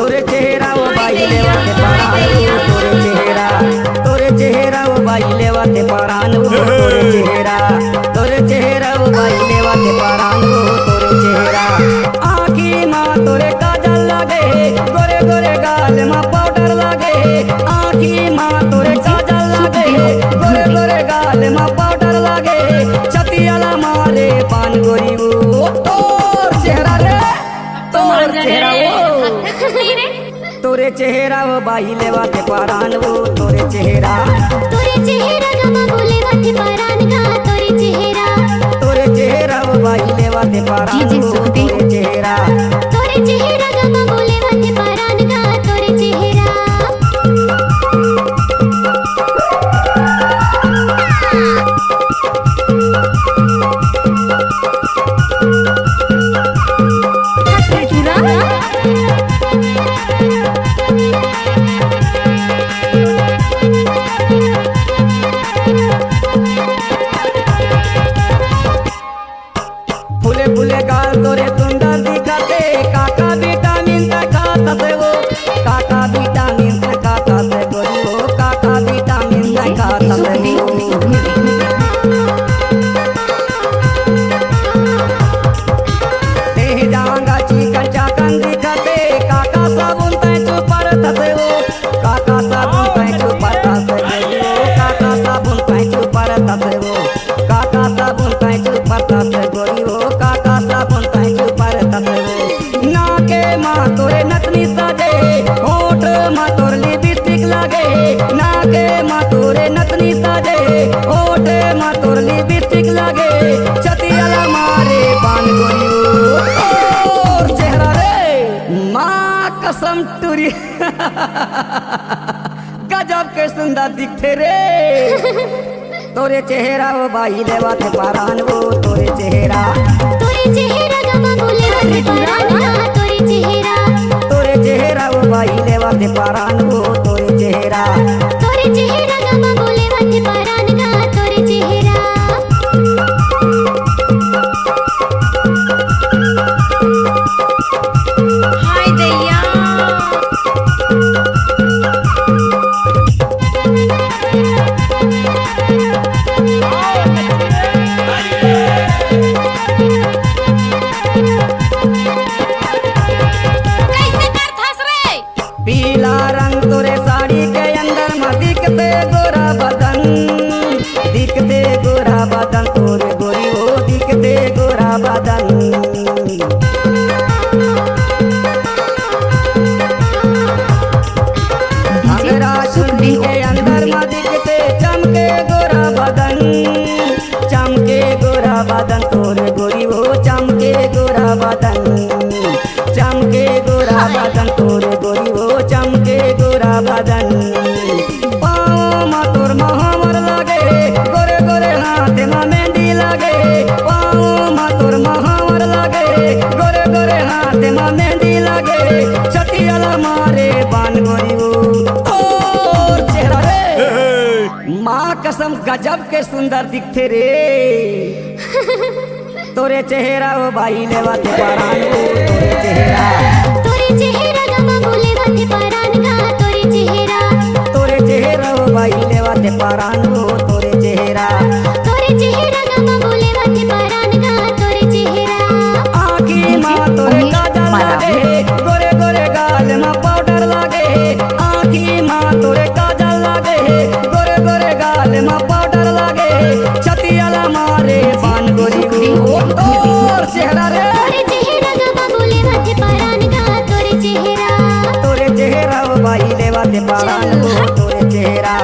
तोरे चेहरा वो बाई लेवाते परान तोरे चेहरा वो बाई लेवाते परान तोरे चेहरा वो बाई लेवाते परान तोरे चेहरा आँखी माँ तोरे काजल लागे गोरे गोरे गाल माँ पाउडर लागे आँखी माँ तोरे काजल लागे गोरे गोरे गाल माँ पाउडर लागे छतियाला मारे पान गोरी वो तोर चेहरा रे तोर चेहरा वो तोरे चेहरा वो बाई लेवाते परान वो तोरे चेहरा गमा बोले वाते परान गा तोरे चेहरा वो बाई लेवाते परान वो तोरे चेहरा गमा बोले वाते परान गा तोरे चेहरा फूले फूले गाल तोरे सुंदर दिखते काका विटामिन खाता से वो काका विटामिन खाता से गोरी वो काका विटामिन खाता से तेह जांगा चिकन चाकन दिखते काका साबुन तै चुपर तसे वो काका साबुन तै चुपर तसे वो काका साबुन तै चुपर तसे वो काका साबुन तै चुपर तसे गोरी वो काका साबुन तै चुपर तसे वो नाके माँ तोरे नथनी सजे होठ माँ तोर लिपस्टिक लागे नाके माँ तोरे नथनी सजे होठ माँ तोर लिपस्टिक लागे छतियाला मारे पान गोरी और चेहरा रे माँ कसम टूरी गजब के सुंदर दिखते रे तोरे चेहरा वो बाई लेवाते परान वो तोरे चेहरा गमा बोले वाते परान गा तोरे चेहरा वो बाई लेवाते परान वो तोरे चेहरा गमा बोले वाते परान गा तोरे चेहरा हाय दैया पीला रंग तोरे साड़ी के अंदर में दिखते गोरा बदन तोरे गोरी वो दिखते गोरा बदन अंगरा चुन्नी के अंदर में दिखते चमके गोरा बदन तोरे गोरी वो चमके गोरा बदन तोरे गोरी वो चमके गोरा बदन पाँव माँ तोर महावर लागे गोरे गोरे हाथ माँ मेहंदी लागे पाँव माँ तोर महावर लागे गोरे गोरे हाथ माँ मेहंदी लागे छतियाला मारे पान गोरी वो और चेहरा रे माँ कसम गजब के सुंदर दिखते रे तोरे चेहरा वो बाई लेवाते परान वो तोरे चेहरा गमा बोले वाते परान गा तोरे चेहरा वो बाई लेवाते परान वो तोरे चेहरा गमा बोले वाते परान गा तोरे चेहरा आँखी माँ तोरे काजल लागे गोरे गोरे गाल माँ पाउडर लागे आँखी माँ तोरे काजल लागे गोरे गोरे गाल माँ पाउडर लागे छतियाला मारे पान गोरी वो तोर चेहरा रे गमा बोले वाते परान गा तोरे चेहरा वो बाई लेवाते परान वो तोरे चेहरा